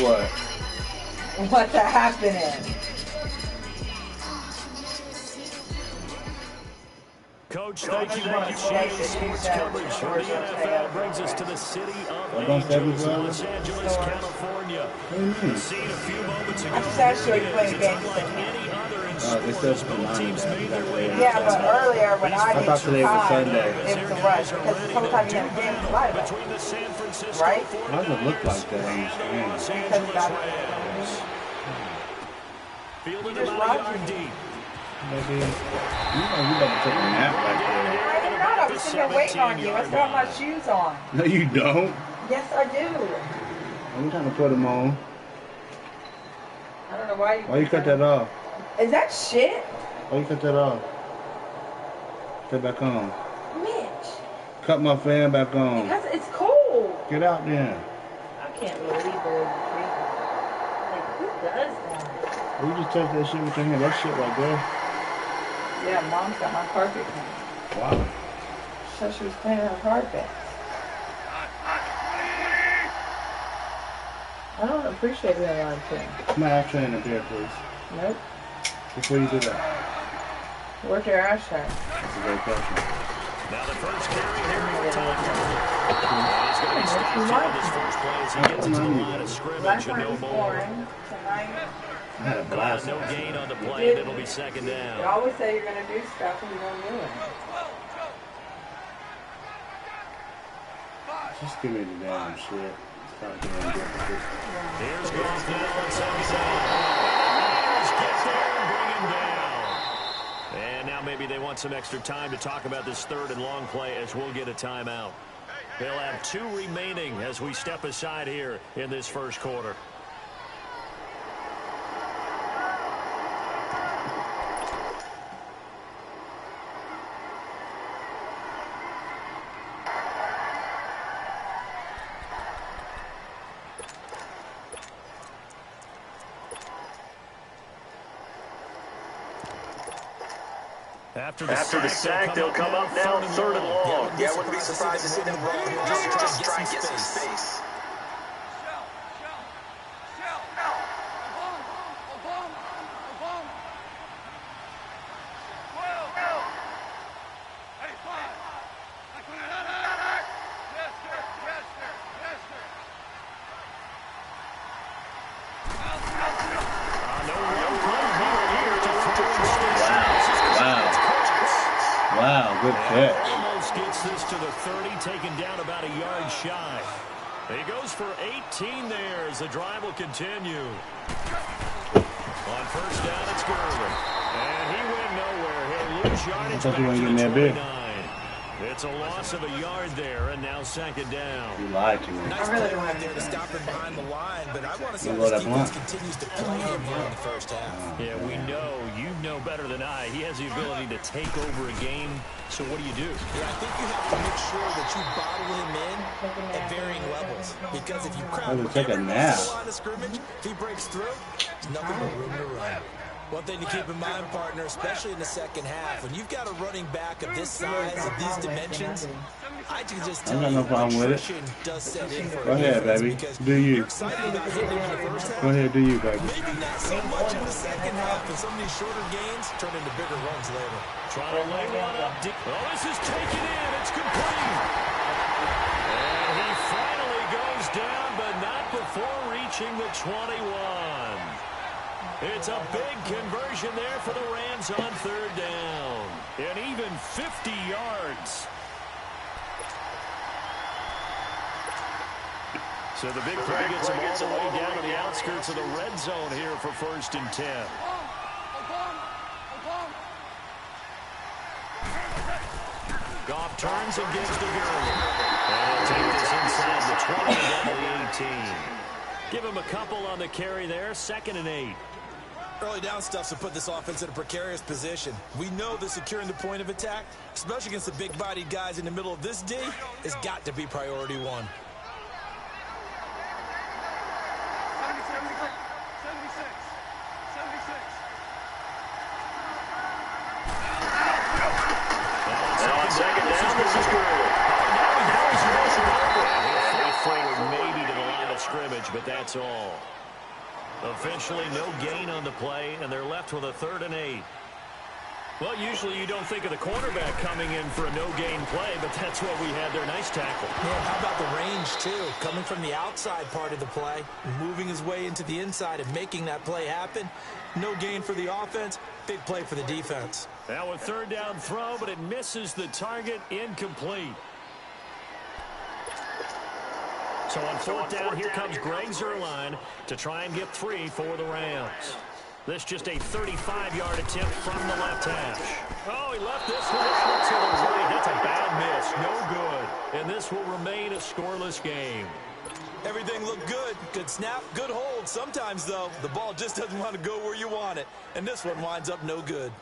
What? What's happening? Coach, thank you much. Sports coverage for the NFL brings us to the city of Angels, Los Angeles, California. Seen a few moments ago. It's actually playing games. Like any other in sports, both teams made their way. Yeah, but earlier when I did today was Sunday. it was a rush because this whole time you have a game to lie about. Between the San Francisco Right? Why does it look like that on the screen? Because that's fielding them out a yard deep. Maybe you better take a nap right there. I am not. I was sitting there waiting on you. I still have my shoes on. No, you don't. Yes, I do. I'm trying to put them on. I don't know why you. Why you cut that off? Is that shit? Why you cut that off? Put it back on. Mitch. Cut my fan back on. Because it's cold. Get out there. I can't believe they're like, who does that? You just touch that shit with your hand. That shit right there. Yeah, Mom's got my carpet clean. Wow. She said she was cleaning her carpet. I don't appreciate that a lot of things. Come on, train up here, please. Nope. Before you do that. Where's your ass shot? That's a great question. Now the first carry here for Todd Gurley. He's going to be stopped here this first play as he gets into the line of scrimmage Last and night no was more. boring. Tonight, I had a blast. No gain on the play, and it'll be second you down. always say you're going to do stuff and you don't do it. Just give me the damn shit. Stop doing different. Here's Goff now on second down. Get there and bring him down. And now maybe they want some extra time to talk about this third and long play as we'll get a timeout. They'll have 2 remaining as we step aside here in this first quarter. After the sack, they'll come up now, third and long. Yeah, I wouldn't be surprised to see them roll here just to try and get some space. Wow, good catch. Almost gets this to the 30, taken down about a yard shy. He goes for 18 there as the drive will continue. On first down, it's Gurley. And he went nowhere. He'll lose yardage back to the 29. It's a loss of a yard there, and now second down. You lied to me. Nice play right there to stop him behind the line, but I want to see how this defense continues to play him here in the first half. Yeah, we know. You know better than I. He has the ability to take over a game. So what do you do? Yeah, I think you have to make sure that you bottle him in at varying levels. Because if you crowd him every line of scrimmage, if he breaks through, there's nothing but room to run. One thing to keep in mind, partner, especially in the second half, when you've got a running back of this size, of these dimensions, I can just tell you attrition does set in for Go ahead, baby. Do you. Go ahead, do you, baby. Maybe not so much in the second half, and some of these shorter gains turn into bigger runs later. Trying to lay one up. Oh, this is taken in. It's complete. And he finally goes down, but not before reaching the 21. It's a big conversion there for the Rams on third down. And even 50 yards. So the big play gets him all the way down to the outskirts of the red zone here for first and 10. Goff turns and gives to Gurley. And he'll take this inside the 20 down to the 18. Give him a couple on the carry there. Second and 8. Early down stuffs will put this offense in a precarious position. We know that securing the point of attack, especially against the big-bodied guys in the middle of this D, has got to be priority one. Second down, this is Gurley. Forward maybe to the line of scrimmage, but that's all. Officially, no gain on the play, and they're left with a 3rd and 8. Well, usually you don't think of the cornerback coming in for a no-gain play, but that's what we had there. Nice tackle. Yeah, how about the range, too? Coming from the outside part of the play, moving his way into the inside and making that play happen. No gain for the offense, big play for the defense. Now a 3rd down throw, but it misses the target, incomplete. So on 4th down, here comes Greg Zuerlein to try and get 3 for the Rams. This just a 35-yard attempt from the left hash. Oh, he left this one to the right. That's a bad miss. No good. And this will remain a scoreless game. Everything looked good. Good snap, good hold. Sometimes, though, the ball just doesn't want to go where you want it. And this one winds up no good.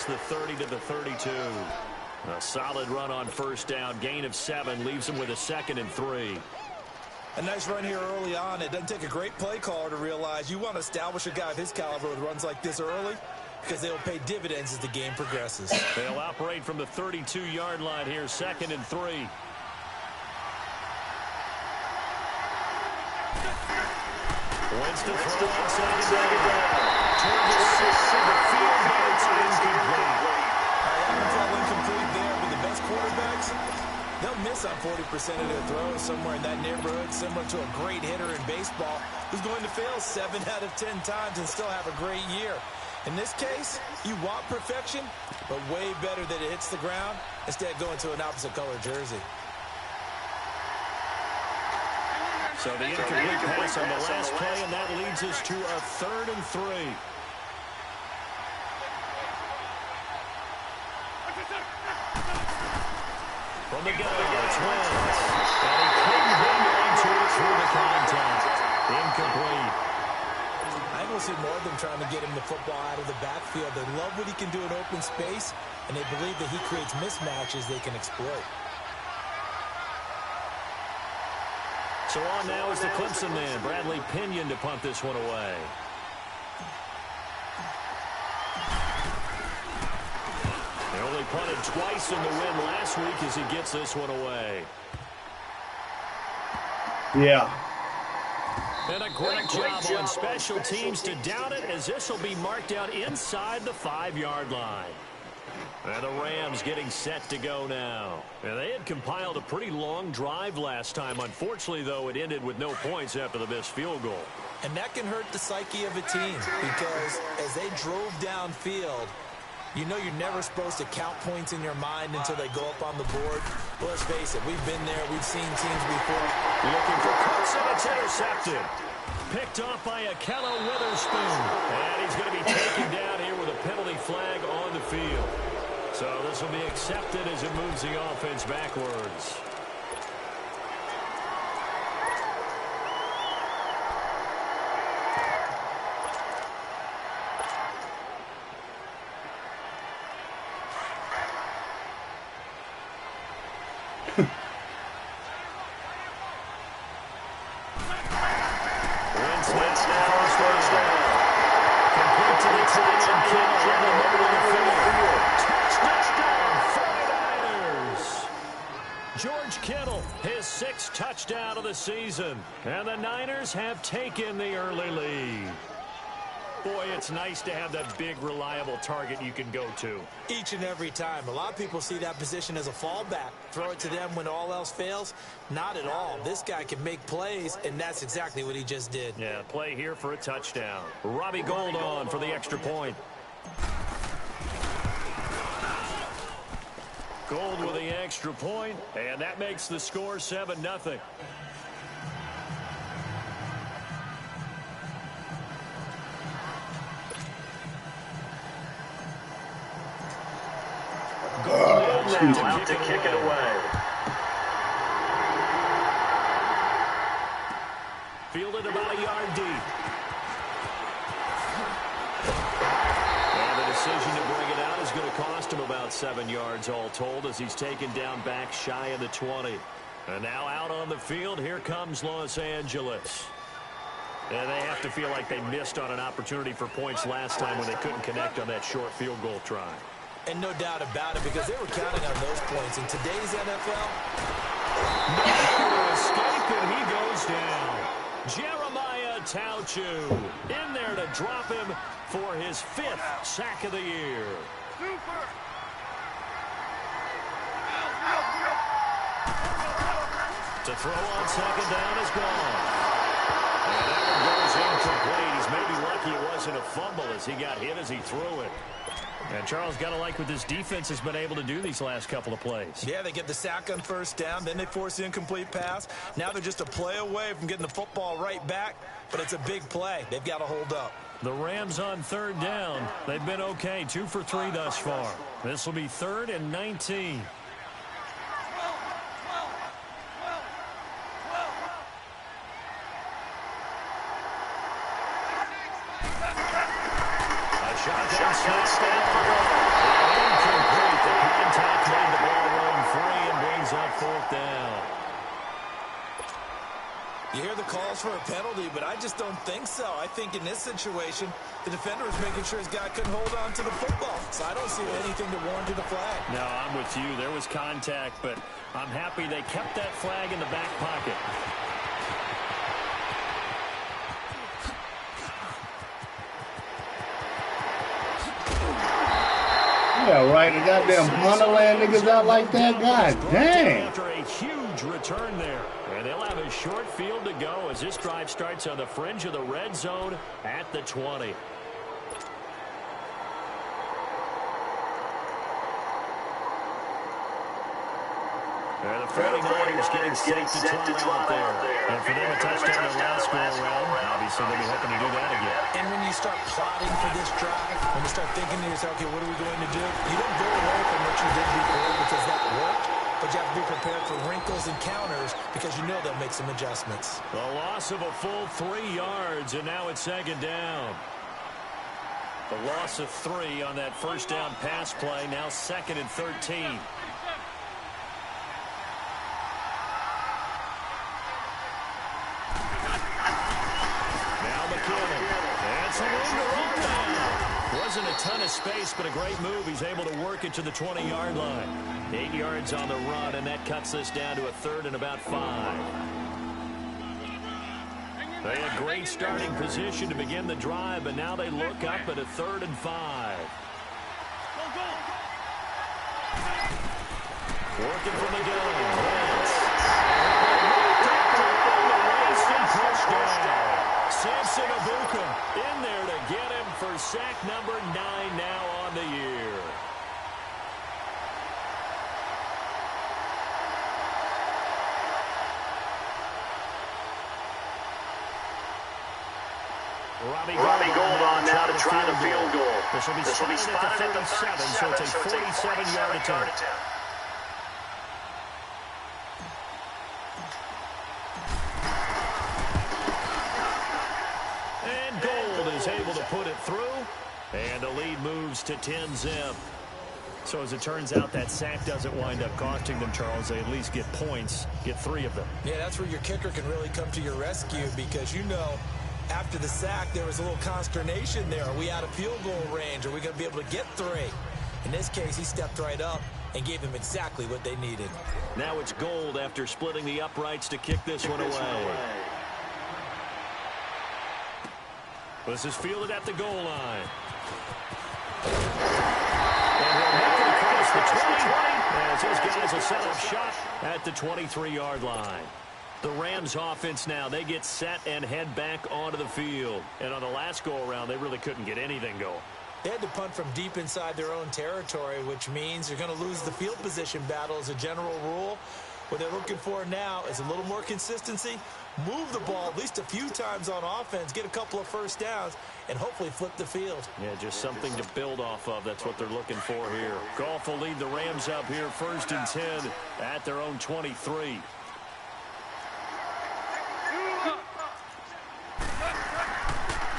The 30 to the 32. A solid run on 1st down. Gain of 7 leaves him with a 2nd and 3. A nice run here early on. It doesn't take a great play caller to realize you want to establish a guy of his caliber with runs like this early because they'll pay dividends as the game progresses. They'll operate from the 32-yard line here. 2nd and 3. Wentz to throw on 2nd down. Toward the 6 of the field, but it's incomplete. Incomplete there, but the best quarterbacks, they'll miss on 40% of their throws somewhere in that neighborhood, similar to a great hitter in baseball who's going to fail 7 out of 10 times and still have a great year. In this case, you want perfection, but way better that it hits the ground instead of going to an opposite color jersey. So the incomplete pass on the last play, and that leads us to a 3rd and 3. From the gun, it's Wentz. And he couldn't hang on to it through the contact. Incomplete. I think we'll see more of them trying to get him the football out of the backfield. They love what he can do in open space, and they believe that he creates mismatches they can exploit. So on now is the Clemson man, Bradley Pinion, to punt this one away. They only punted twice in the win last week as he gets this one away. Yeah. And a great job on special teams to down it, as this will be marked out inside the 5-yard line. And the Rams getting set to go now. And they had compiled a pretty long drive last time. Unfortunately, though, it ended with no points after the missed field goal. And that can hurt the psyche of a team because as they drove downfield, you know you're never supposed to count points in your mind until they go up on the board. Well, let's face it, we've been there. We've seen teams before. Looking for Carson. It's intercepted. Picked off by Ahkello Witherspoon. And he's going to be taken down here with a penalty flag on the field. So this will be accepted as it moves the offense backwards. George Kittle, his 6th touchdown of the season. And the Niners have taken the early lead. Boy, it's nice to have that big, reliable target you can go to. Each and every time. A lot of people see that position as a fallback. Throw it to them when all else fails. Not at all. This guy can make plays, and that's exactly what he just did. Yeah, play here for a touchdown. Robbie Gould on for the extra point. Gould with the extra point, and that makes the score 7-0. Now to kick it away. Fielded about a yard deep. And the decision to bring 7 yards all told as he's taken down back shy of the 20. And now out on the field, here comes Los Angeles. And they have to feel like they missed on an opportunity for points last time when they couldn't connect on that short field goal try. And no doubt about it, because they were counting on those points. In today's NFL, no escape, and he goes down. Jeremiah Tauchu in there to drop him for his 5th sack of the year. To throw on second down is gone. And that one goes incomplete. He's maybe lucky it wasn't a fumble as he got hit as he threw it. And Charles, got to like what this defense has been able to do these last couple of plays. Yeah, they get the sack on first down, then they force the incomplete pass. Now they're just a play away from getting the football right back, but it's a big play. They've got to hold up. The Rams on third down. They've been okay, 2 for 3 thus far. This will be 3rd and 19. Shotgun snap. Incomplete. The contact made the ball run free and brings up 4th down. You hear the calls for a penalty, but I just don't think so. I think in this situation, the defender was making sure his guy couldn't hold on to the football. So I don't see anything to warrant the flag. No, I'm with you. There was contact, but I'm happy they kept that flag in the back pocket. Yeah, right. The goddamn Wonderland niggas out like that. God dang. After a huge return there. And they'll have a short field to go as this drive starts on the fringe of the red zone at the 20. The 49ers getting set to try out there. And for them, a touchdown their last go-around. Obviously, they'll be hoping to do that again. And when you start plotting for this drive, when you start thinking to yourself, okay, what are we going to do? You don't go away from what you did before because that worked. But you have to be prepared for wrinkles and counters because you know they'll make some adjustments. The loss of a full 3 yards, and now it's 2nd down. The loss of 3 on that first down pass play, now 2nd and 13. Wasn't a ton of space, but a great move. He's able to work it to the 20-yard line. 8 yards on the run, and that cuts this down to a 3rd and about 5. They had great starting position to begin the drive, but now they look up at a 3rd and 5. Working from the gun. Samson Abuka in there to get him for sack number 9 now on the year. Robbie Gould on now to try the field goal. This will be spotted at the 37, so it's a 47-yard attempt. Able to put it through, and the lead moves to 10-zip. So as it turns out, that sack doesn't wind up costing them, Charles. They at least get points, get 3 of them. Yeah, that's where your kicker can really come to your rescue because, you know, after the sack, there was a little consternation there. Are we out of field goal range? Are we going to be able to get 3? In this case, he stepped right up and gave them exactly what they needed. Now it's Gould after splitting the uprights to kick this one away. This is fielded at the goal line. And he'll make it across the 20 as his guys will set up shot at the 23-yard line. The Rams offense now, they get set and head back onto the field. And on the last go-around, they really couldn't get anything going. They had to punt from deep inside their own territory, which means you're going to lose the field position battle as a general rule. What they're looking for now is a little more consistency, move the ball at least a few times on offense, get a couple of first downs, and hopefully flip the field. Yeah, just something to build off of. That's what they're looking for here. Goff will lead the Rams up here 1st and 10 at their own 23.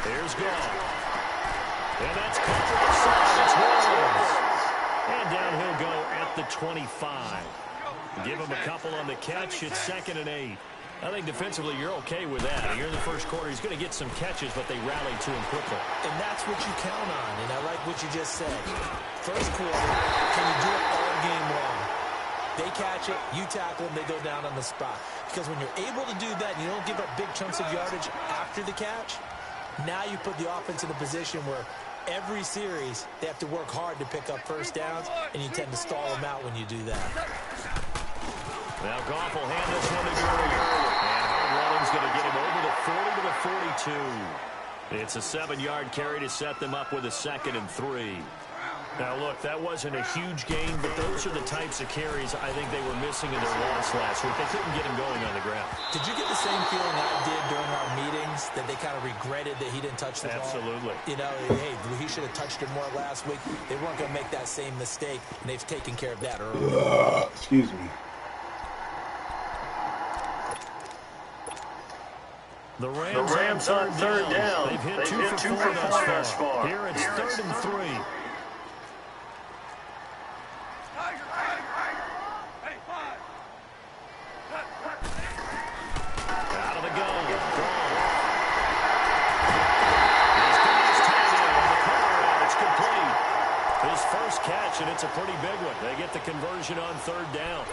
Here's Goff. And that's caught outside. It's Williams. And down he'll go at the 25. Give him a couple on the catch. It's 2nd and 8. I think defensively you're okay with that. Here in the first quarter, he's going to get some catches, but they rallied to him quickly. And that's what you count on, and I like what you just said. First quarter, can you do it all game long? They catch it, you tackle them, they go down on the spot. Because when you're able to do that and you don't give up big chunks of yardage after the catch, now you put the offense in a position where every series they have to work hard to pick up first downs, and you tend to stall them out when you do that. Now Goff will hand this one to Gurley. And Hardwelling's going to get him over the 40 to the 42. It's a 7-yard carry to set them up with a 2nd and 3. Now, look, that wasn't a huge gain, but those are the types of carries I think they were missing in their loss last week. They couldn't get him going on the ground. Did you get the same feeling I did during our meetings, that they kind of regretted that he didn't touch the ball? Absolutely. You know, hey, he should have touched it more last week. They weren't going to make that same mistake, and they've taken care of that early. Excuse me. The Rams on third down. They've hit 2 for 4 thus far. Here it's 3rd and 3. Out of the gun. He's got his tight end on the corner out. It's complete. His first catch, and it's a pretty big one. They get the conversion on 3rd down.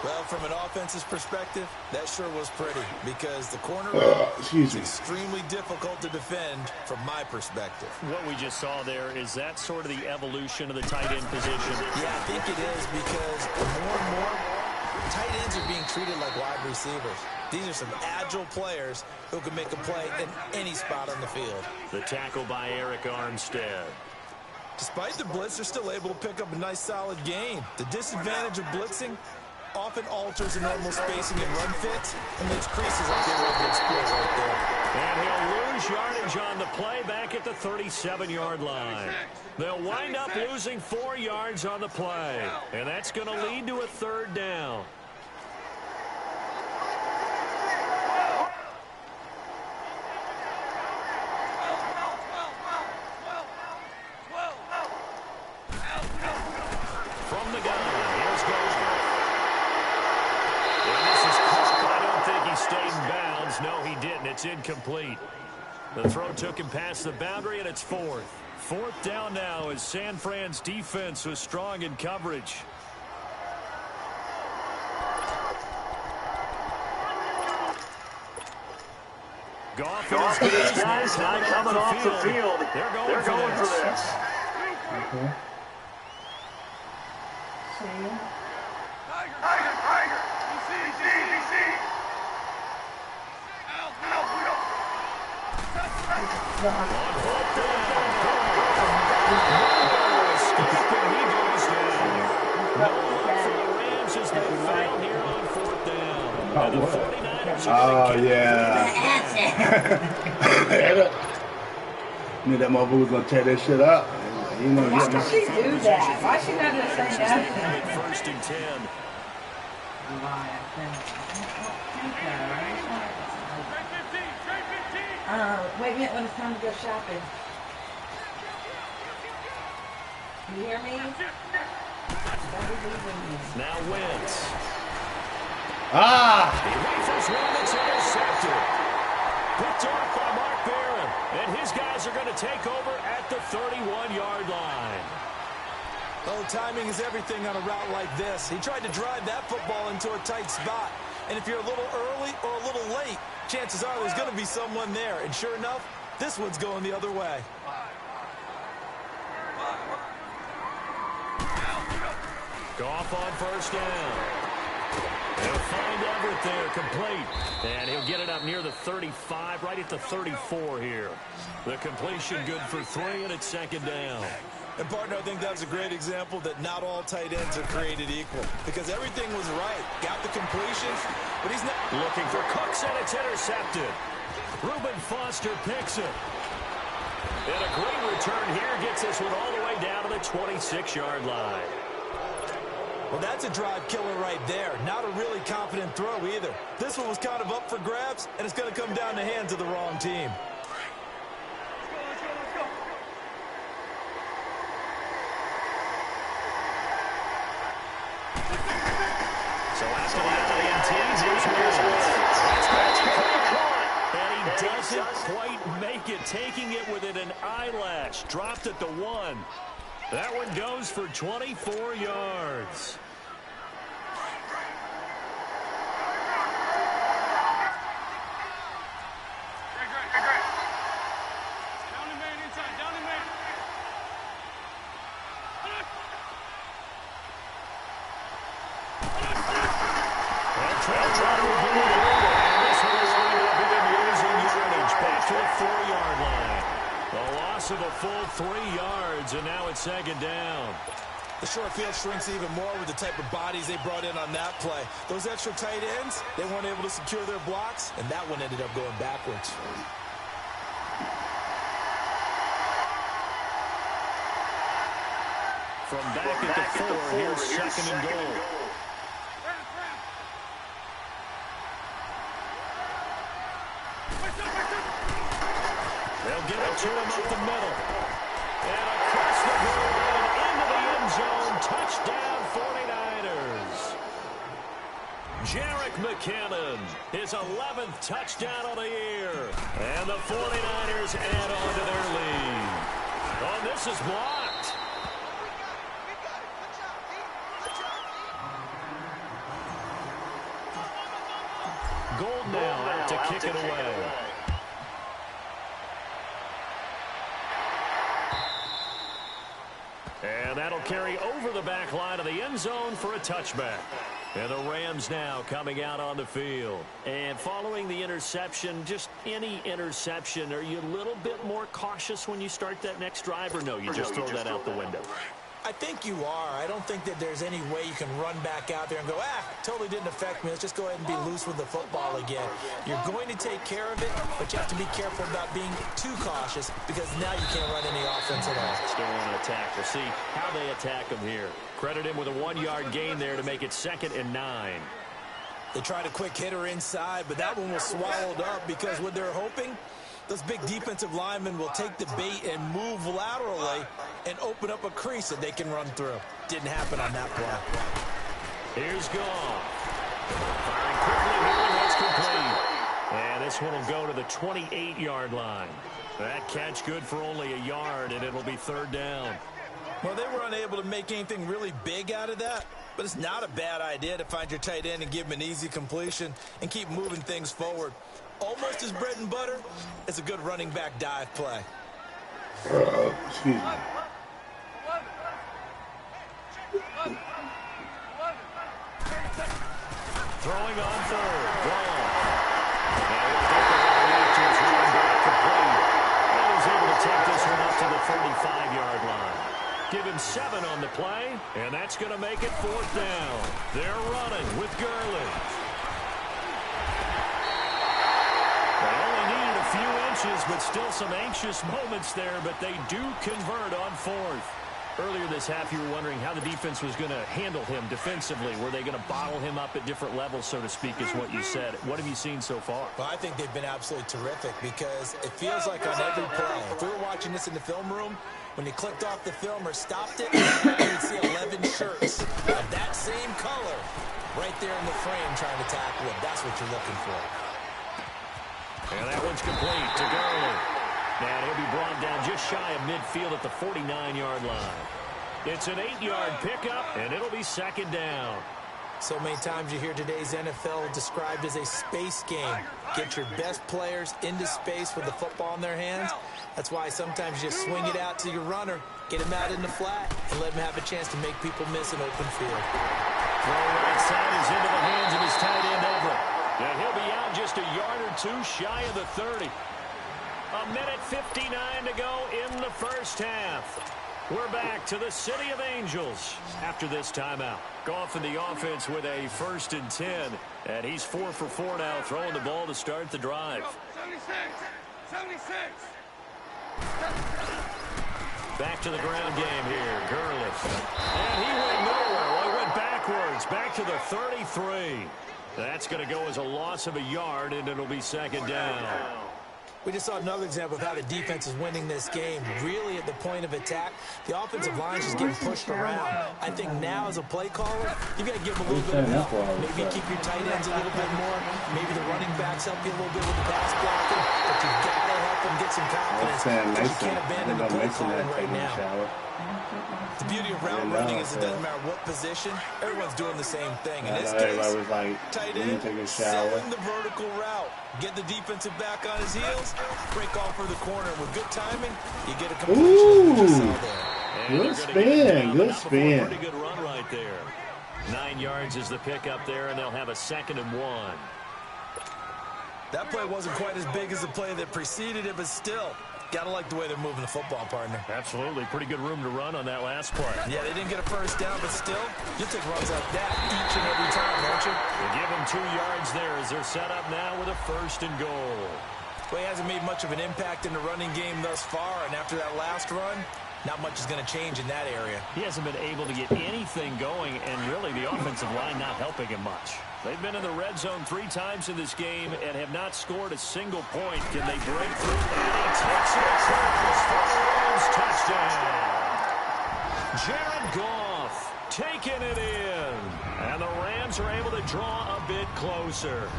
Well, from an offense's perspective, that sure was pretty, because the corner is extremely difficult to defend from my perspective. What we just saw there, is that sort of the evolution of the tight end position? Yeah, I think it is, because more and more, tight ends are being treated like wide receivers. These are some agile players who can make a play in any spot on the field. The tackle by Eric Armstead. Despite the blitz, they're still able to pick up a nice, solid gain. The disadvantage of blitzing often alters the normal spacing and run fits and makes creases like they were able to exploit right there. And he'll lose yardage on the play back at the 37-yard line. They'll wind up losing 4 yards on the play, and that's going to lead to a 3rd down. From the gun, here's Goff. Stayed in bounds. No, he didn't. It's incomplete. The throw took him past the boundary, and it's 4th. 4th down now as San Fran's defense was strong in coverage. Goff and his guys not coming off the field. They're going for this. Okay. Tiger. Oh, yeah. Knew that motherfucker was going to tear that shit up. You know, why does she do that? Why is she not going to say nothing? 1st and 10. Wait a minute when it's time to go shopping. You hear me? Now Wentz. Ah! He rifles one that's intercepted. Picked off by Mark Barron. And his guys are going to take over at the 31-yard line. Oh, timing is everything on a route like this. He tried to drive that football into a tight spot. And if you're a little early or a little late, chances are there's going to be someone there. And sure enough, this one's going the other way. Goff on 1st down. He'll find Everett there, complete. And he'll get it up near the 35, right at the 34 here. The completion good for 3, and it's 2nd down. And, partner, I think that was a great example that not all tight ends are created equal. Because everything was right. Got the completion, but he's not. Looking for Cooks, and it's intercepted. Reuben Foster picks it. And a great return here gets this one all the way down to the 26-yard line. Well, that's a drive killer right there. Not a really confident throw either. This one was kind of up for grabs, and it's going to come down the hands of the wrong team. doesn't quite make it, taking it within an eyelash. Dropped at the 1. That one goes for 24 yards. Of a full 3 yards, and now it's second down. The short field shrinks even more with the type of bodies they brought in on that play. Those extra tight ends, they weren't able to secure their blocks, and that one ended up going backwards. From back at the 4, here's second and goal. They'll get it to him up the middle. And across the board and into the end zone. Touchdown, 49ers. Jerick McKinnon, his 11th touchdown of the year. And the 49ers add on to their lead. Oh, this is blocked. Gold now out to kick it away. And that'll carry over the back line of the end zone for a touchback. And the Rams now coming out on the field. And following the interception, just any interception, are you a little bit more cautious when you start that next drive, or no, you just throw that out the window? I think you are. I don't think that there's any way you can run back out there and go, totally didn't affect me. Let's just go ahead and be loose with the football again. You're going to take care of it, but you have to be careful about being too cautious because now you can't run any offense at all. Still want to attack. We'll see how they attack him here. Credit him with a 1-yard gain there to make it 2nd and 9. They tried a quick hitter inside, but that one was swallowed up because what they're hoping, those big defensive linemen will take the bait and move laterally and open up a crease that they can run through. Didn't happen on that play. Here's Goff. Firing quickly here, and that's complete. And this one will go to the 28-yard line. That catch good for only a yard, and it'll be 3rd down. Well, they were unable to make anything really big out of that, but it's not a bad idea to find your tight end and give him an easy completion and keep moving things forward. Almost as bread and butter, it's a good running back dive play. Excuse me. Throwing on 3rd. Wrong. And he's able to take this one up to the 35-yard line. Give him 7 on the play, and that's going to make it 4th down. They're running with Gurley. They only needed a few inches, but still some anxious moments there, but they do convert on 4th. Earlier this half, you were wondering how the defense was going to handle him defensively. Were they going to bottle him up at different levels, so to speak, is what you said. What have you seen so far? Well, I think they've been absolutely terrific because it feels like on every play, if we were watching this in the film room, when you clicked off the film or stopped it, you would see 11 shirts of that same color right there in the frame trying to tackle him. That's what you're looking for. And that one's complete to Gurley. And he'll be brought down just shy of midfield at the 49-yard line. It's an 8-yard pickup, and it'll be 2nd down. So many times you hear today's NFL described as a space game. Get your best players into space with the football in their hands. That's why sometimes you just swing it out to your runner, get him out in the flat, and let him have a chance to make people miss an open field. Throw right side is into the hands of his tight end Everett. And he'll be out just a yard or two shy of the 30. A minute 59 to go in the first half. We're back to the City of Angels after this timeout. Goff in the offense with a 1st and 10. And he's 4 for 4 now, throwing the ball to start the drive. 76. Back to the ground game here. Gurley. And he went nowhere. Well, he went backwards. Back to the 33. That's going to go as a loss of a yard, and it'll be 2nd down. We just saw another example of how the defense is winning this game. Really at the point of attack, the offensive line is just getting pushed around. I think now as a play caller, you've got to give them a little bit of help. Maybe keep your tight ends a little bit more. Maybe the running backs help you a little bit with the pass blocking. But you've got to help them get some confidence because you can't abandon the play calling right now. The beauty of route running is it doesn't matter what position, everyone's doing the same thing. In this case, tight end, selling the vertical route. Get the defensive back on his heels, break off for the corner. With good timing, you get a completion. Good spin, good spin. Pretty good run right there. 9 yards is the pickup there, and they'll have a 2nd and 1. That play wasn't quite as big as the play that preceded it, but still, gotta like the way they're moving the football, partner. Absolutely. Pretty good room to run on that last play. Yeah, they didn't get a first down, but still, you'll take runs like that each and every time, don't you? They give them 2 yards there as they're set up now with a 1st and goal. Well, he hasn't made much of an impact in the running game thus far, and after that last run, not much is going to change in that area. He hasn't been able to get anything going, and really the offensive line not helping him much. They've been in the red zone 3 times in this game and have not scored a single point. Can they break through? And he takes it across for the Rams touchdown. Jared Goff taking it in. And the Rams are able to draw a bit closer.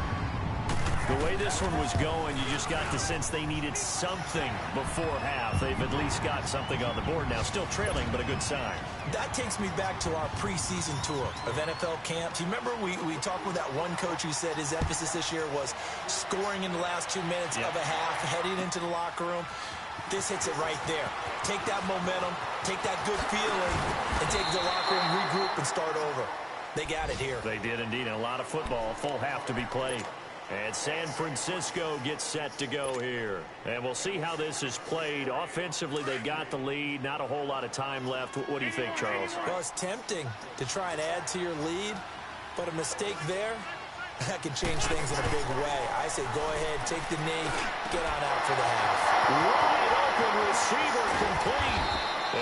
The way this one was going, you just got the sense they needed something before half. They've at least got something on the board now. Still trailing, but a good sign. That takes me back to our preseason tour of NFL camps. You remember we talked with that one coach who said his emphasis this year was scoring in the last 2 minutes of a half, heading into the locker room. This hits it right there. Take that momentum, take that good feeling, and take it to the locker room, regroup, and start over. They got it here. They did indeed. A lot of football, full half to be played. And San Francisco gets set to go here. And we'll see how this is played. Offensively, they've got the lead. Not a whole lot of time left. What do you think, Charles? Well, it's tempting to try and add to your lead, but a mistake there, that can change things in a big way. I say go ahead, take the knee, get on out for the half. Wide open receiver complete.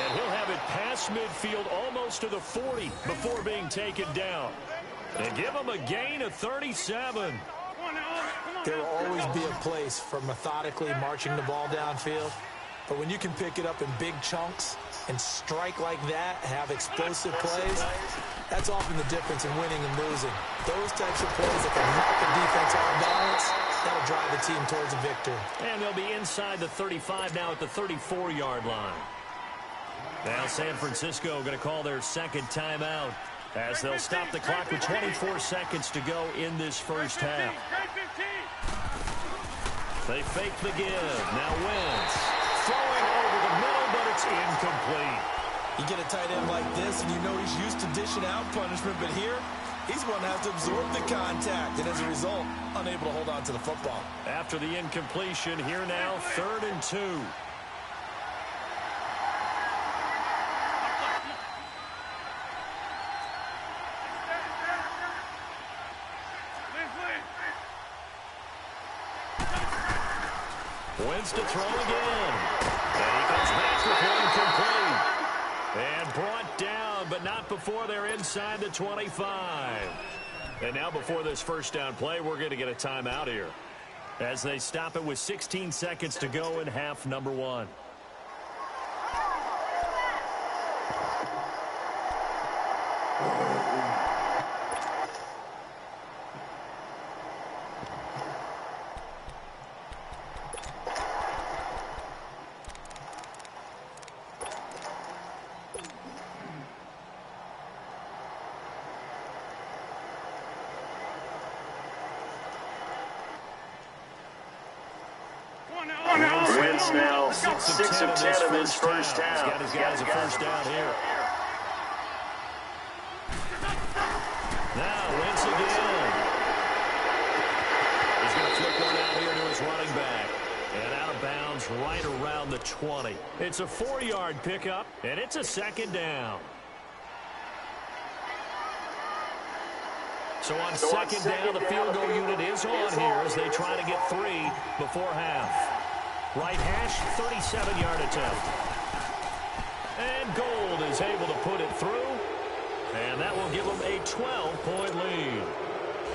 And he'll have it past midfield almost to the 40 before being taken down. And give him a gain of 37. There will always be a place for methodically marching the ball downfield. But when you can pick it up in big chunks and strike like that, have explosive plays, that's often the difference in winning and losing. Those types of plays that can knock the defense off balance, that'll drive the team towards a victory. And they'll be inside the 35 now at the 34-yard line. Now San Francisco going to call their 2nd timeout as they'll stop the clock with 24 seconds to go in this first half. They fake the give. Now Wentz throwing over the middle, but it's incomplete. You get a tight end like this, and you know he's used to dishing out punishment, but here, he's going to have to absorb the contact, and as a result, unable to hold on to the football. After the incompletion, here now, 3rd and 2. Wentz to throw again. And he comes back with one complete. And brought down, but not before they're inside the 25. And now before this first down play, we're going to get a timeout here as they stop it with 16 seconds to go in half number 1. Wentz now 6 of 10 of his first down. He's got his guys a first down here. Now Wentz again. He's going to flip one out here to his running back. And out of bounds right around the 20. It's a 4-yard pickup, and it's a 2nd down. So on second down, the field goal unit is on here as they try to get 3 before half. Right hash, 37-yard attempt. And Gold is able to put it through. And that will give them a 12-point lead.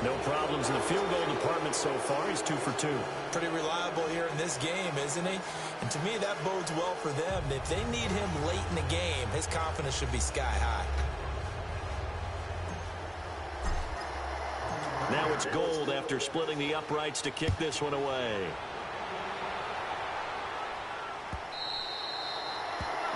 No problems in the field goal department so far. He's 2 for 2. Pretty reliable here in this game, isn't he? And to me, that bodes well for them. If they need him late in the game, his confidence should be sky high. Now it's Gold after splitting the uprights to kick this one away.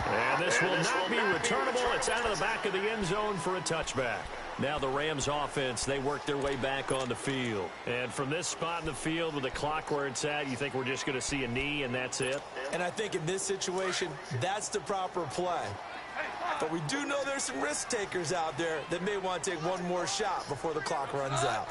And this will not be returnable. It's out of the back of the end zone for a touchback. Now the Rams offense, they work their way back on the field. And from this spot in the field with the clock where it's at, you think we're just going to see a knee and that's it? And I think in this situation, that's the proper play. But we do know there's some risk takers out there that may want to take one more shot before the clock runs out.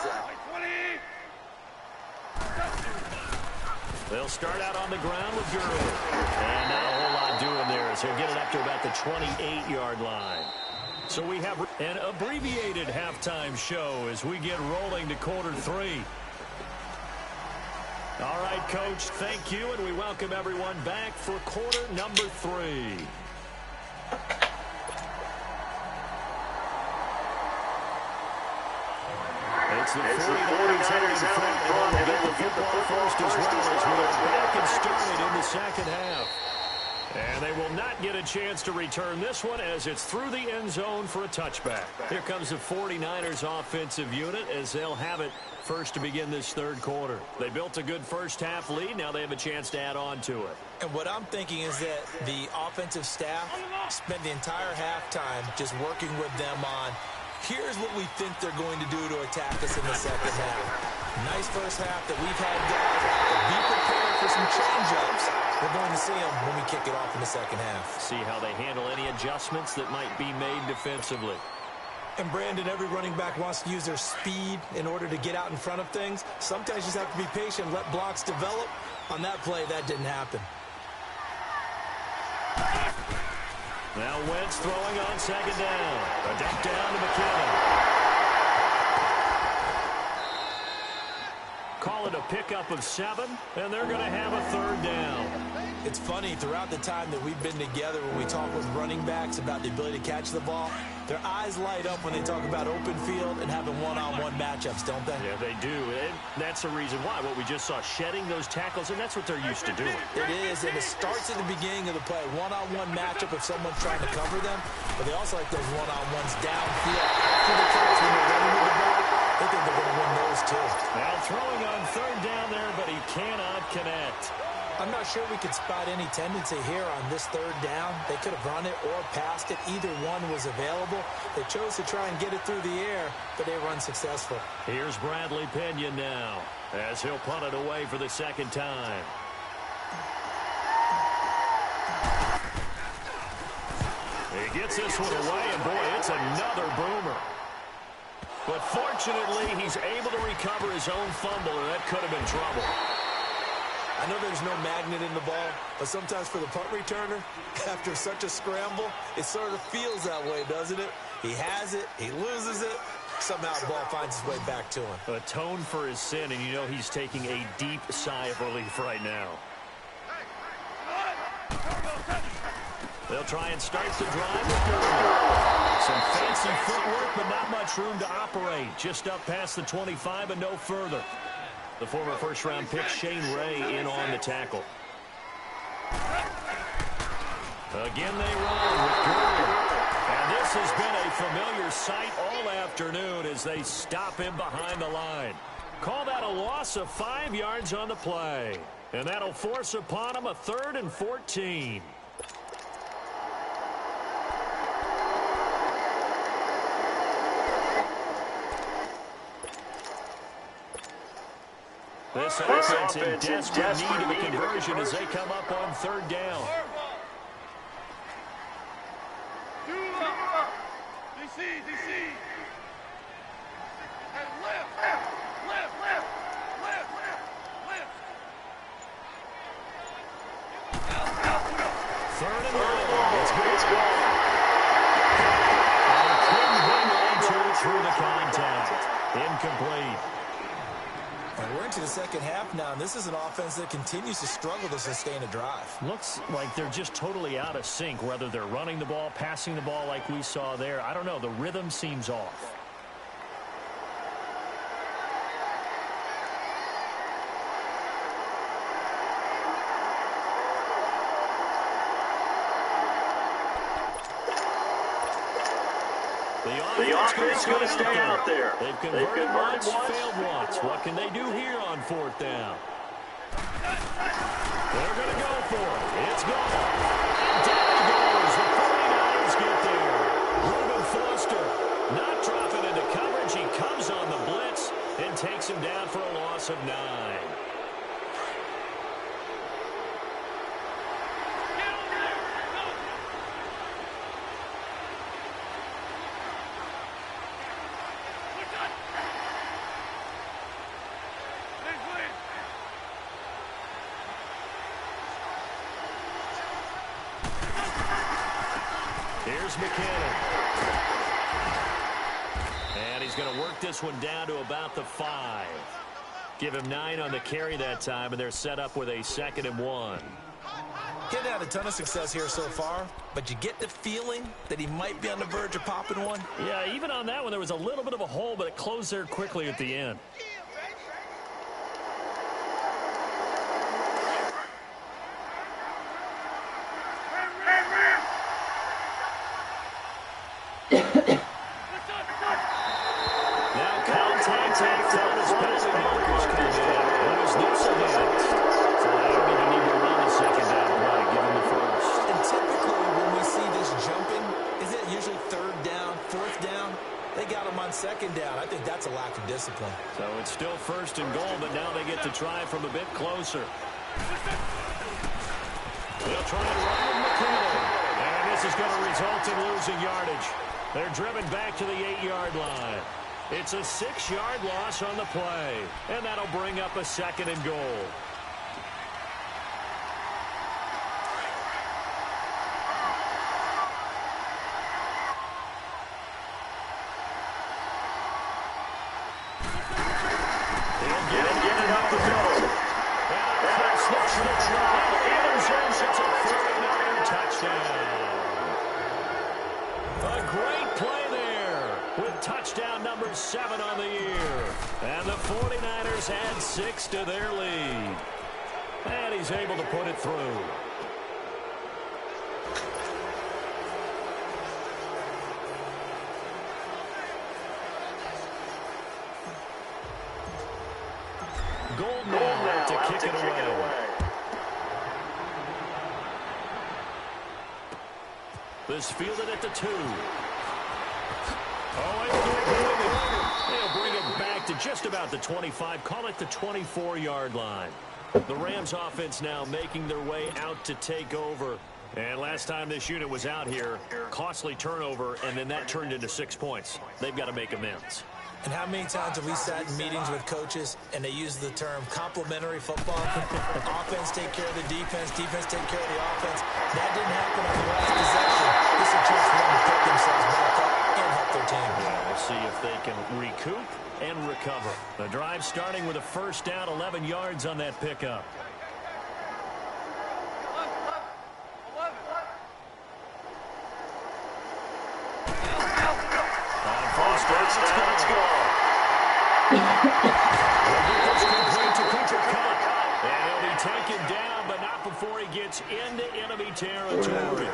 They'll start out on the ground with Gurley. And not a whole lot doing there as he'll get it up to about the 28-yard line. So we have an abbreviated halftime show as we get rolling to quarter 3. All right, Coach, thank you, and we welcome everyone back for quarter number 3. It's the 49ers heading in front, and they'll get the football first as well as we are back and started in the second half. And they will not get a chance to return this one as it's through the end zone for a touchback. Here comes the 49ers offensive unit as they'll have it first to begin this third quarter. They built a good first half lead. Now they have a chance to add on to it. And what I'm thinking is that the offensive staff spent the entire halftime just working with them on, here's what we think they're going to do to attack us in the second half. Nice first half that we've had, guys. Be prepared for some change-ups. We're going to see them when we kick it off in the second half. See how they handle any adjustments that might be made defensively. And, Brandon, every running back wants to use their speed in order to get out in front of things. Sometimes you just have to be patient, let blocks develop. On that play, that didn't happen. Now Wentz throwing on second down. A dump down to McKinnon. Call it a pickup of 7, and they're going to have a third down. It's funny, throughout the time that we've been together, when we talk with running backs about the ability to catch the ball, their eyes light up when they talk about open field and having one-on-one matchups, don't they? Yeah, they do. And that's the reason why. What we just saw, shedding those tackles, and that's what they're used to doing. It is, and it starts at the beginning of the play. One-on-one matchup if someone's trying to cover them, but they also like those one-on-ones downfield. After the catch, when they're running with the ball, they think they're going to win those too. Now throwing on third down there, but he cannot connect. I'm not sure we could spot any tendency here on this third down. They could have run it or passed it. Either one was available. They chose to try and get it through the air, but they were unsuccessful. Here's Bradley Pinion now as he'll punt it away for the second time. He gets this one away, and boy, it's another boomer. But fortunately, he's able to recover his own fumble, and that could have been trouble. I know there's no magnet in the ball, but sometimes for the punt returner, after such a scramble, it sort of feels that way, doesn't it? He has it, he loses it, somehow the ball finds its way back to him. Atone for his sin, and you know he's taking a deep sigh of relief right now. They'll try and start the drive with Gurley. Some fancy footwork, but not much room to operate. Just up past the 25 and no further. The former first-round pick, Shane Ray, in on the tackle. Again, they run with Gurley. And this has been a familiar sight all afternoon as they stop him behind the line. Call that a loss of 5 yards on the play. And that'll force upon him a 3rd and 14. This offense in desperate need of a conversion as they come up on third down. Third and long. It's good. And couldn't hang on to it through the contact. Incomplete. And we're into the second half now, and this is an offense that continues to struggle to sustain a drive. Looks like they're just totally out of sync, whether they're running the ball, passing the ball like we saw there. I don't know. The rhythm seems off. The offense going to stay out there. They've converted once, failed once. What can they do here on fourth down? They're going to go for it. It's gone. And down he goes. The 49ers get there. Reuben Foster not dropping into coverage. He comes on the blitz and takes him down for a loss of 9. Here's McKinnon. And he's going to work this one down to about the 5. Give him 9 on the carry that time, and they're set up with a 2nd and 1. He hasn't had a ton of success here so far, but you get the feeling that he might be on the verge of popping one. Yeah, even on that one, there was a little bit of a hole, but it closed there quickly at the end. Second down, I think that's a lack of discipline. So it's still 1st and goal, but now they get to try from a bit closer. They'll try to run with McKinnon. And this is going to result in losing yardage. They're driven back to the 8-yard line. It's a 6-yard loss on the play. And that'll bring up a 2nd and goal. Touchdown number 7 on the year. And the 49ers add 6 to their lead. And he's able to put it through. Gold now to kick it away. This fielded at the 2. They'll bring it back to just about the 25, call it the 24-yard line. The Rams offense now making their way out to take over. And last time this unit was out here, costly turnover, and then that turned into 6 points. They've got to make amends. And how many times have we sat in meetings with coaches and they use the term complementary football? Offense take care of the defense, defense take care of the offense. That didn't happen on the last possession. This is a chance for them to pick themselves back up and help their team. Yeah, we'll see if they can recoup and recover. The drive starting with a 1st down, 11 yards on that pickup. And he'll be taken down, but not before he gets into enemy territory.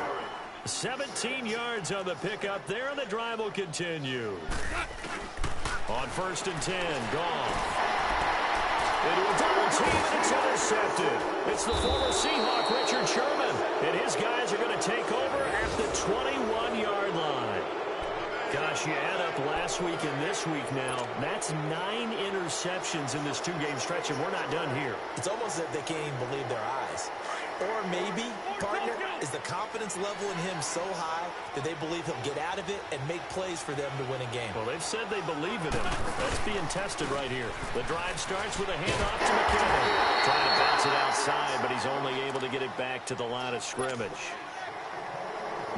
17 yards on the pickup there, and the drive will continue. On 1st and 10, gone. Into a double team, and it's intercepted. It's the former Seahawk, Richard Sherman, and his guys are going to take over at the 21-yard line. Gosh, you add up last week and this week now. That's 9 interceptions in this 2-game stretch, and we're not done here. It's almost as if they can't even believe their eyes. Or maybe, partner, is the confidence level in him so high that they believe he'll get out of it and make plays for them to win a game. Well, they've said they believe in him. That's being tested right here. The drive starts with a handoff to McKinnon. Trying to bounce it outside, but he's only able to get it back to the line of scrimmage.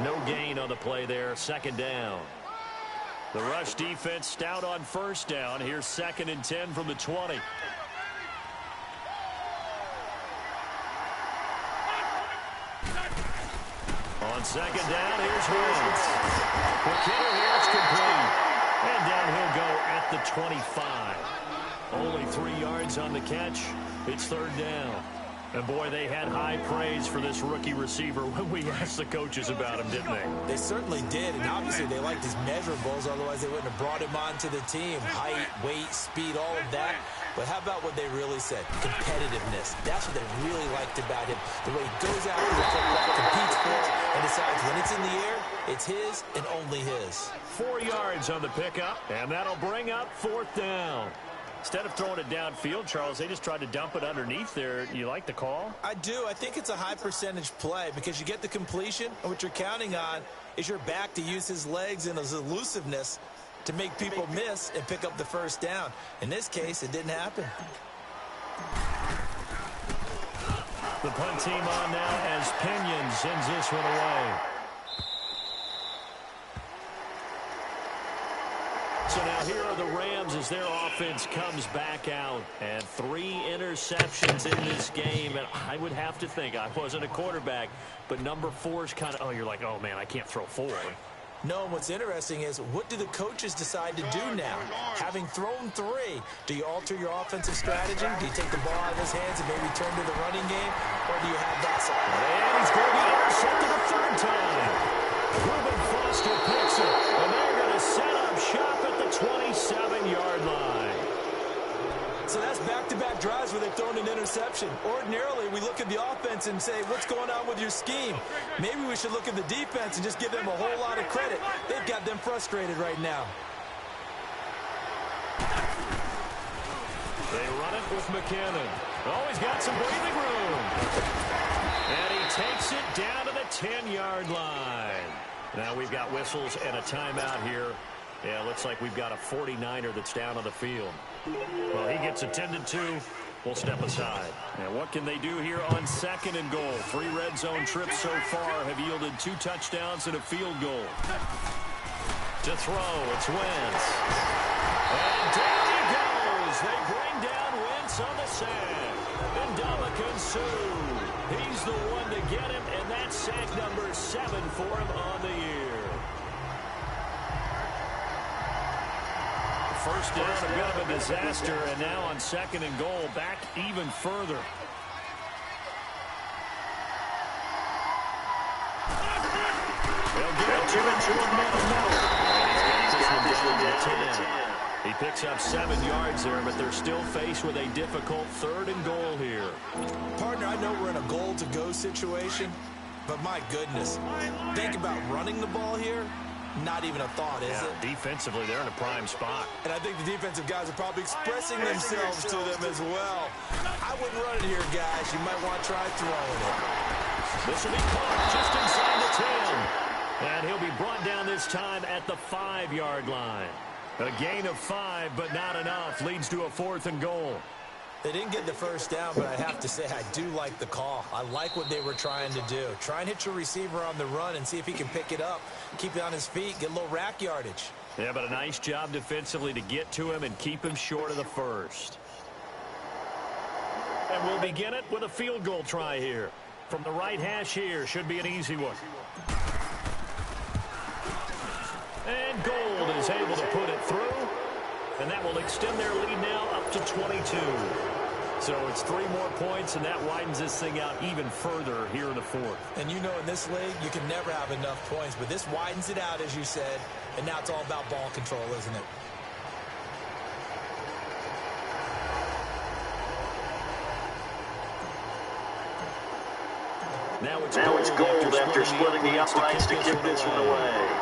No gain on the play there. 2nd down. The rush defense stout on 1st down. Here's 2nd and 10 from the 20. On 2nd down, here's Wentz. McKinnon here, it's complete. And down he'll go at the 25. Only 3 yards on the catch. It's 3rd down. And, boy, they had high praise for this rookie receiver when we asked the coaches about him, didn't they? They certainly did, and obviously they liked his measurables. Otherwise, they wouldn't have brought him onto the team. Height, weight, speed, all of that. But how about what they really said? Competitiveness. That's what they really liked about him. The way he goes after the football, competes for it, and decides when it's in the air, it's his and only his. 4 yards on the pickup, and that'll bring up 4th down. Instead of throwing it downfield, Charles, they just tried to dump it underneath there. You like the call? I do. I think it's a high percentage play because you get the completion, and what you're counting on is your back to use his legs and his elusiveness to make people miss and pick up the 1st down. In this case, it didn't happen. The punt team on now as Pinion sends this one away. So now here are the Rams as their offense comes back out. And 3 interceptions in this game. And I would have to think, I wasn't a quarterback, but number 4 is kind of, oh, you're like, oh, man, I can't throw 4. No, and what's interesting is, what do the coaches decide to do now? Having thrown 3, do you alter your offensive strategy? Do you take the ball out of his hands and maybe turn to the running game? Or do you have that side? And he's going to be intercepted a 3rd time. Reuben Foster picks it. And they're going to set up shop at the 27-yard line. So that's back-to-back drives where they've thrown an interception. Ordinarily, we look at the offense and say, what's going on with your scheme? Maybe we should look at the defense and just give them a whole lot of credit. They've got them frustrated right now. They run it with McKinnon. Oh, he's got some breathing room. And he takes it down to the 10-yard line. Now we've got whistles and a timeout here. Yeah, looks like we've got a 49er that's down on the field. Well, he gets attended to. We'll step aside. And what can they do here on 2nd and goal? 3 red zone trips so far have yielded 2 touchdowns and a field goal. To throw, it's Wentz. And down he goes. They bring down Wentz on the sack. And Ndamukong Suh. He's the one to get him, and that's sack number 7 for him on the year. First down, a bit of a disaster, and now on 2nd and goal, back even further. They'll give it to him down the 10. He picks up 7 yards there, but they're still faced with a difficult 3rd and goal here. Partner, I know we're in a goal-to-go situation, but my goodness, think about running the ball here. Not even a thought, is it? Defensively, they're in a prime spot. And I think the defensive guys are probably expressing themselves to them as well. I wouldn't run it here, guys. You might want to try throwing it. This will be caught just inside the 10. And he'll be brought down this time at the 5-yard line. A gain of 5, but not enough. Leads to a 4th and goal. They didn't get the 1st down, but I have to say I do like the call. I like what they were trying to do. Try and hit your receiver on the run and see if he can pick it up, keep it on his feet, get a little rack yardage. Yeah, but a nice job defensively to get to him and keep him short of the 1st. And we'll begin it with a field goal try here. From the right hash here, should be an easy one. And Gold is able to put it through. And that will extend their lead now up to 22. So it's 3 more points, and that widens this thing out even further here in the 4th. And you know, in this league, you can never have enough points, but this widens it out, as you said, and now it's all about ball control, isn't it? Now it's Gold after splitting the uprights to kick this one away.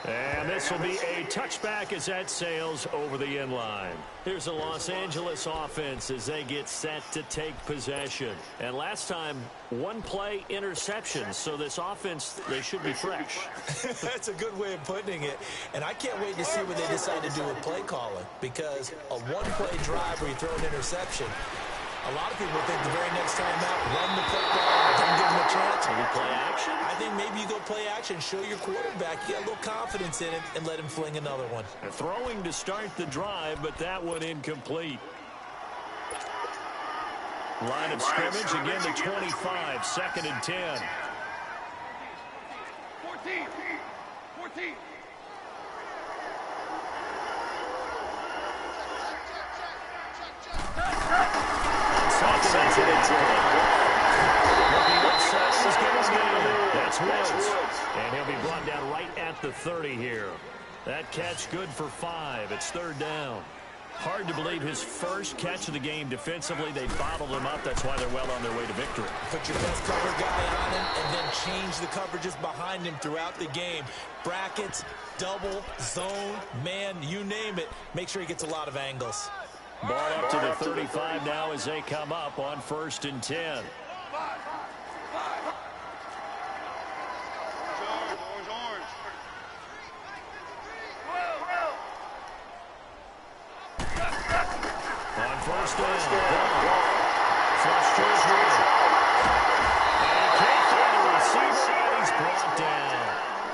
And this will be a touchback as that sails over the end line. Here's the Los Angeles offense as they get set to take possession. And last time, 1-play interception. So this offense, they should be fresh. That's a good way of putting it. And I can't wait to see what they decide to do with play calling. Because a 1-play drive where you throw an interception, a lot of people think the very next time out, run the football, don't give them a chance. Maybe play action? I think maybe you go play action, show your quarterback, you got a little confidence in him, and let him fling another one. Throwing to start the drive, but that one incomplete. Line of scrimmage, again to 25, 2nd and 10. 14. the 30 here. That catch good for 5. It's third down. Hard to believe his first catch of the game defensively. They bottled him up. That's why they're well on their way to victory. Put your best cover guy on him and then change the coverages behind him throughout the game. Brackets, double, zone, man, you name it. Make sure he gets a lot of angles. Ball up to the 35 now as they come up on 1st and 10. On 1st down, flush to his right. And he can't find the receiver, and he's brought down.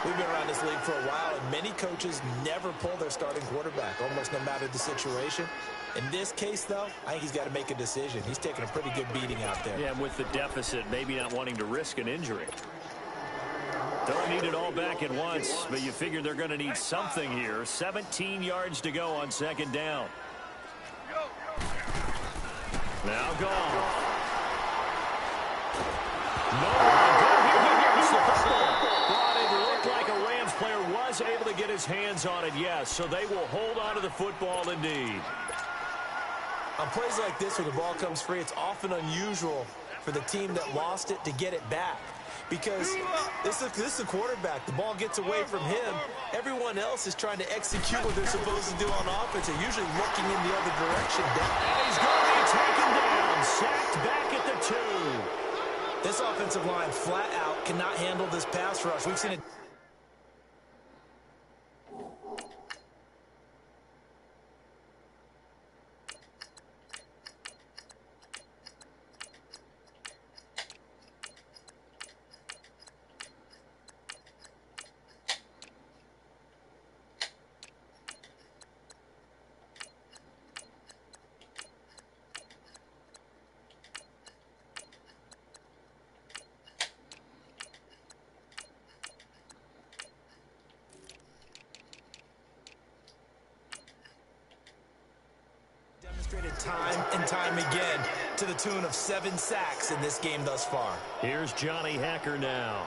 We've been around this league for a while, and many coaches never pull their starting quarterback, almost no matter the situation. In this case, though, I think he's got to make a decision. He's taking a pretty good beating out there. Yeah, with the deficit, maybe not wanting to risk an injury. Don't need it all back at once, but you figure they're going to need something here. 17 yards to go on 2nd down. Now gone. No one gets the football. But it looked like a Rams player was able to get his hands on it, yes. So they will hold on to the football indeed. On plays like this where the ball comes free, it's often unusual for the team that lost it to get it back. Because this is a quarterback. The ball gets away from him. Everyone else is trying to execute what they're supposed to do on offense. They're usually looking in the other direction. And he's going to be taken down. Sacked back at the 2. This offensive line flat out cannot handle this pass rush. We've seen it. Time and time again to the tune of 7 sacks in this game thus far. Here's Johnny Hacker now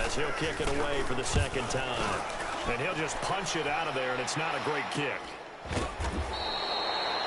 as he'll kick it away for the 2nd time. And he'll just punch it out of there, and it's not a great kick.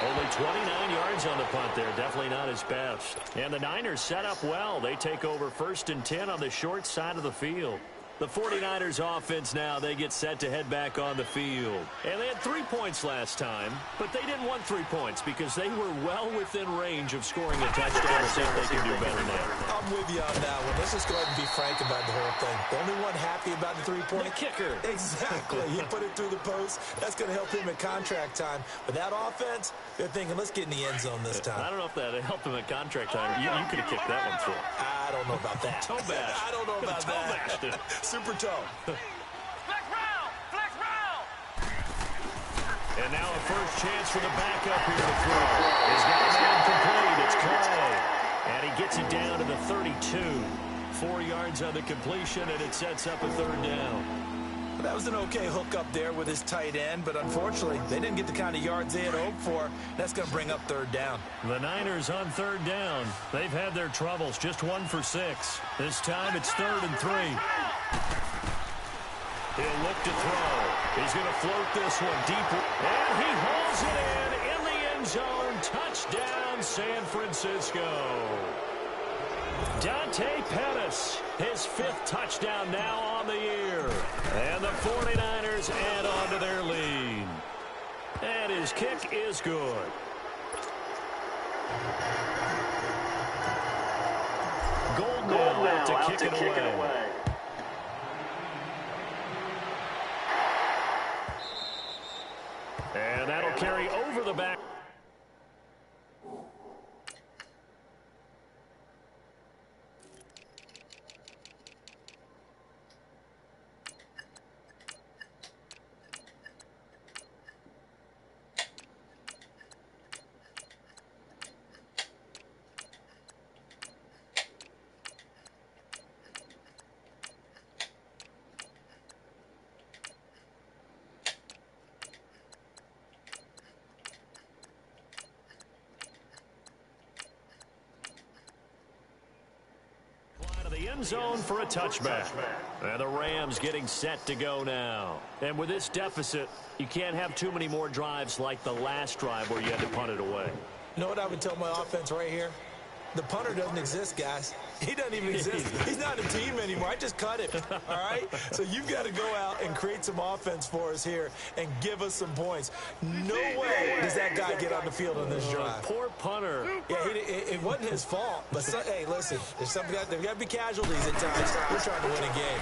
Only 29 yards on the punt there. Definitely not his best. And the Niners set up well. They take over 1st and 10 on the short side of the field. The 49ers offense now, they get set to head back on the field. And they had 3 points last time, but they didn't want 3 points because they were well within range of scoring a touchdown to see if they can do better now. I'm with you on that one. Let's just go ahead and be frank about the whole thing. The only one happy about the 3-point. The kicker. Exactly. You put it through the post. That's going to help him at contract time. But that offense, they're thinking, let's get in the end zone this time. I don't know if that helped him at contract time. You could have kicked that one through. I don't know about that. Toe bash. I don't know about that. Toe bashed it. Super toe. Flex round! Flex round! And now a first chance for the backup here to throw. He's got a man complete. It's Clay. And he gets it down to the 32. 4 yards on the completion, and it sets up a 3rd down. That was an okay hook up there with his tight end, but unfortunately, they didn't get the kind of yards they had hoped for. That's going to bring up 3rd down. The Niners on 3rd down. They've had their troubles, just 1 for 6. This time it's 3rd and 3. He'll look to throw. He's going to float this one deep. And he hauls it in the end zone. Touchdown, San Francisco. Dante Pettis, his 5th touchdown now on the year. And the 49ers add on to their lead. And his kick is good. Gold now out to kick it away. And that'll carry over the back. end zone for a touchback. And the Rams getting set to go now. And with this deficit, you can't have too many more drives like the last drive where you had to punt it away. You know what I would tell my offense right here? The punter doesn't exist, guys. He doesn't even exist. He's not a team anymore. I just cut him, all right? So you've got to go out and create some offense for us here and give us some points. No way does that guy get on the field on this drive. Poor punter. Yeah, it wasn't his fault. But, hey, listen, there's got to be casualties at times. We're trying to win a game.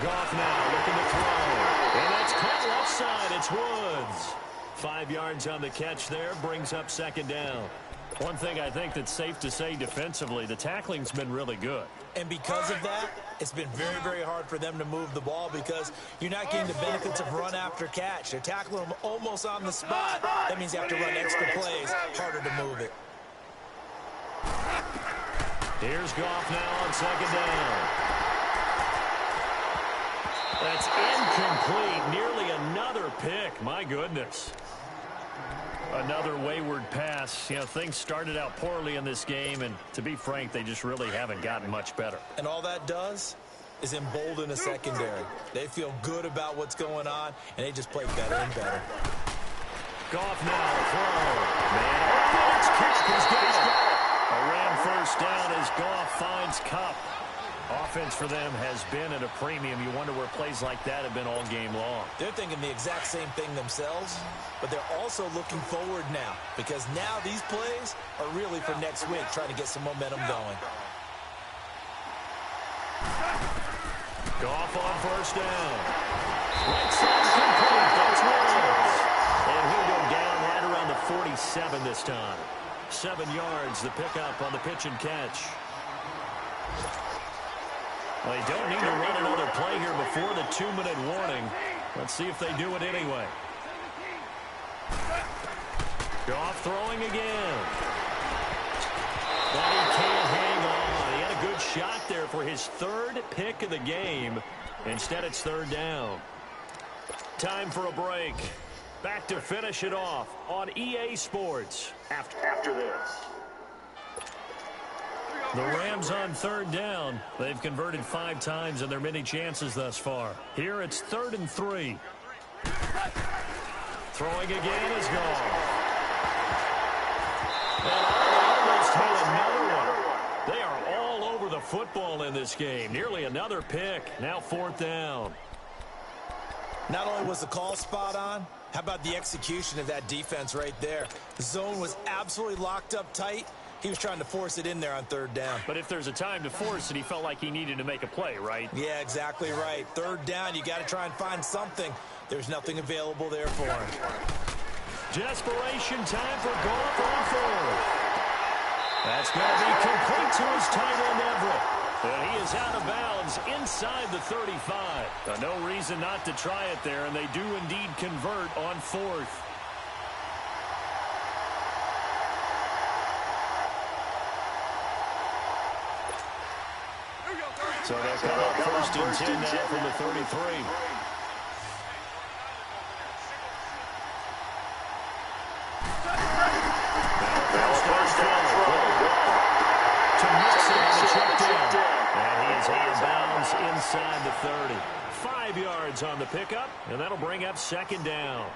Goff now looking to throw. And that's caught left side. It's Woods. 5 yards on the catch there. Brings up second down. One thing I think that's safe to say defensively, the tackling's been really good. And because of that, it's been very, very hard for them to move the ball because you're not getting the benefits of run after catch. They're tackling them almost on the spot. That means you have to run extra plays, harder to move it. Here's Goff now on second down. That's incomplete. Nearly another pick. My goodness. Another wayward pass. You know, things started out poorly in this game, and to be frank, they just really haven't gotten much better. And all that does is embolden a secondary. They feel good about what's going on, and they just play better and better. Goff now, throw. Man, it's kicked. He's got it. A Ram first down as Goff finds Kupp. Offense for them has been at a premium. You wonder where plays like that have been all game long. They're thinking the exact same thing themselves, but they're also looking forward now because now these plays are really for next week, trying to get some momentum going. Goff on first down. Right side complete. That's Williams. And he'll go down right around the 47 this time. 7 yards, the pickup on the pitch and catch. Well, they don't need to run another play here before the 2-minute warning. Let's see if they do it anyway. Goff throwing again. But he can't hang on. He had a good shot there for his 3rd pick of the game. Instead, it's 3rd down. Time for a break. Back to finish it off on EA Sports. After this. The Rams on 3rd down. They've converted 5 times in their many chances thus far. Here it's 3rd and 3. Throwing again is gone. And almost had another one. They are all over the football in this game. Nearly another pick. Now 4th down. Not only was the call spot on, how about the execution of that defense right there? The zone was absolutely locked up tight. He was trying to force it in there on 3rd down. But if there's a time to force it, he felt like he needed to make a play, right? Yeah, exactly right. 3rd down, you got to try and find something. There's nothing available there for him. Desperation time for Goff on 4th. That's going to be complete to his tight end, Everett. And he is out of bounds inside the 35. No reason not to try it there, and they do indeed convert on 4th. So they'll come up 1st and 10 now from the 33. First down to Mixon on the check down. And he is out of bounds inside the 30. 5 yards on the pickup, and that'll bring up 2nd down.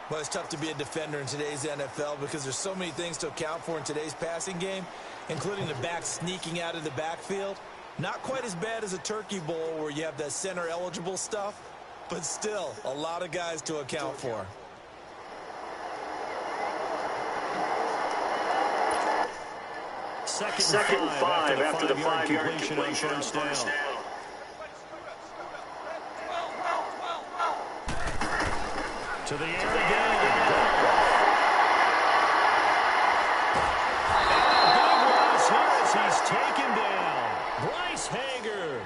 Well, it's tough to be a defender in today's NFL because there's so many things to account for in today's passing game, including the back sneaking out of the backfield. Not quite as bad as a turkey bowl where you have that center-eligible stuff, but still a lot of guys to account for. Second and 5 after the 5-yard completion on first down. To the air again. He's taken down. Bryce Hager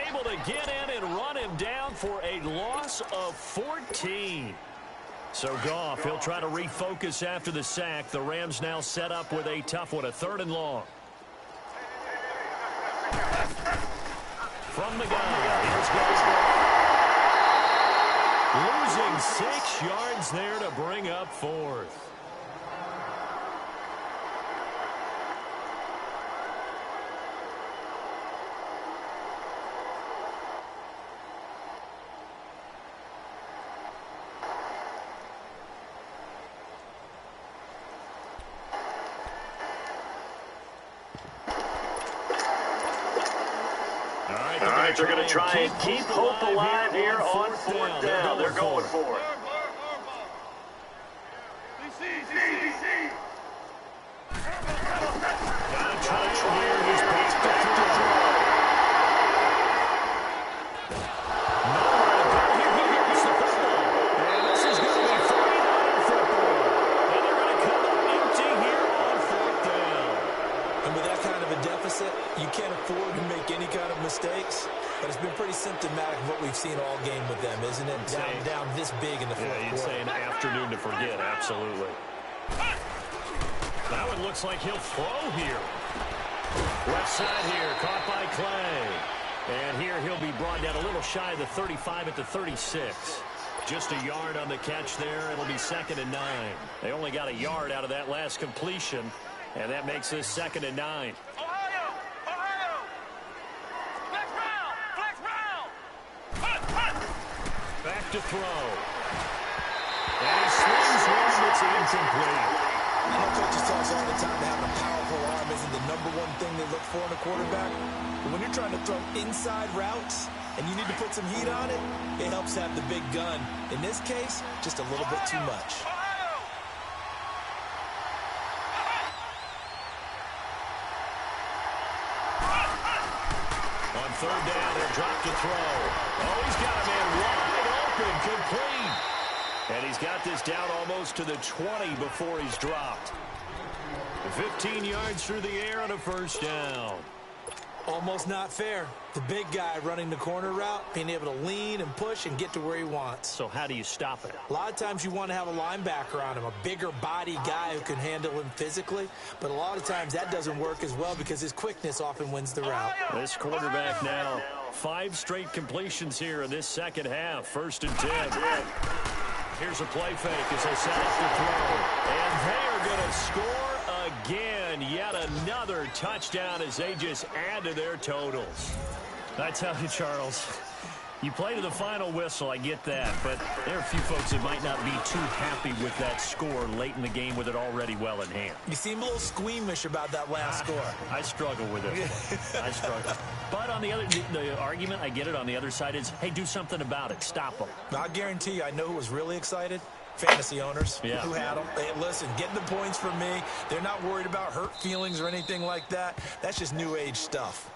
able to get in and run him down for a loss of 14. So Goff, he'll try to refocus after the sack. The Rams now set up with a tough one, a 3rd and long. From the gun, here's Goff. Losing 6 yards there to bring up 4th. Giants are going to try and keep hope alive here on fourth down. They're going for it. You can't afford to make any kind of mistakes, but it's been pretty symptomatic of what we've seen all game with them, isn't it? Down this big in the fourth quarter. You'd say an afternoon to forget, absolutely. Now it looks like he'll throw here. Left side here, caught by Clay. And here he'll be brought down a little shy of the 35 at the 36. Just a yard on the catch there. It'll be 2nd and 9. They only got a yard out of that last completion, and that makes this 2nd and 9. Back to throw. And he swings one that's incomplete. I know coaches tell us all the time that having a powerful arm isn't the #1 thing they look for in a quarterback. But when you're trying to throw inside routes and you need to put some heat on it, it helps have the big gun. In this case, just a little bit too much. On 3rd down, they'll drop to throw. Oh, he's got a man wide open, complete. And he's got this down almost to the 20 before he's dropped. 15 yards through the air on a 1st down. Almost not fair. The big guy running the corner route, being able to lean and push and get to where he wants. So how do you stop it? A lot of times you want to have a linebacker on him, a bigger body guy who can handle him physically. But a lot of times that doesn't work as well because his quickness often wins the route. This quarterback now, 5 straight completions here in this second half. 1st and 10. Here's a play fake as they set up the throw. And they are going to score again. Yet another touchdown as they just add to their totals. I tell you, Charles, you play to the final whistle, I get that. But there are a few folks that might not be too happy with that score late in the game with it already well in hand. You seem a little squeamish about that last score. I struggle with it. I struggle. But on the argument, I get it, on the other side is, hey, do something about it. Stop them. I guarantee you, I know who was really excited. Fantasy owners who had them. Hey, listen, getting the points from me. They're not worried about hurt feelings or anything like that. That's just new age stuff.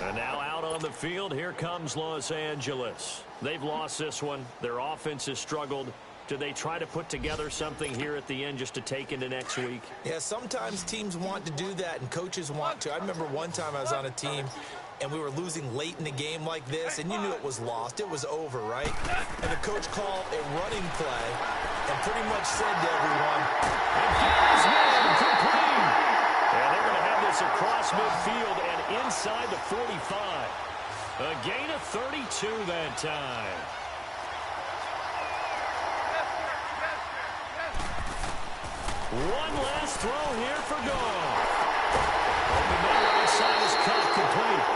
And now out on the field, here comes Los Angeles. They've lost this one. Their offense has struggled. Do they try to put together something here at the end just to take into next week? Yeah, sometimes teams want to do that and coaches want to. I remember one time I was on a team and we were losing late in the game like this, and you knew it was lost. It was over, right? And the coach called a running play and pretty much said to everyone, complete. And they're going to have this across midfield and inside the 45. A gain of 32 that time. One last throw here for goal. Open man right side is cut complete.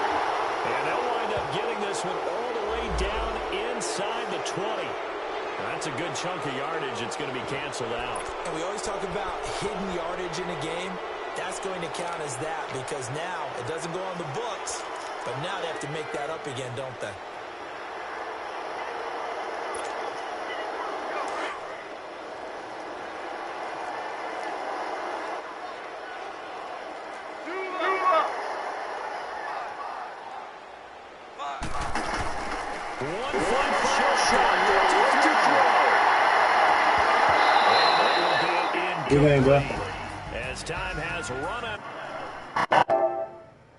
And they'll wind up getting this one all the way down inside the 20. That's a good chunk of yardage. It's going to be canceled out. And we always talk about hidden yardage in a game. That's going to count as that because now it doesn't go on the books, but now they have to make that up again, don't they? As time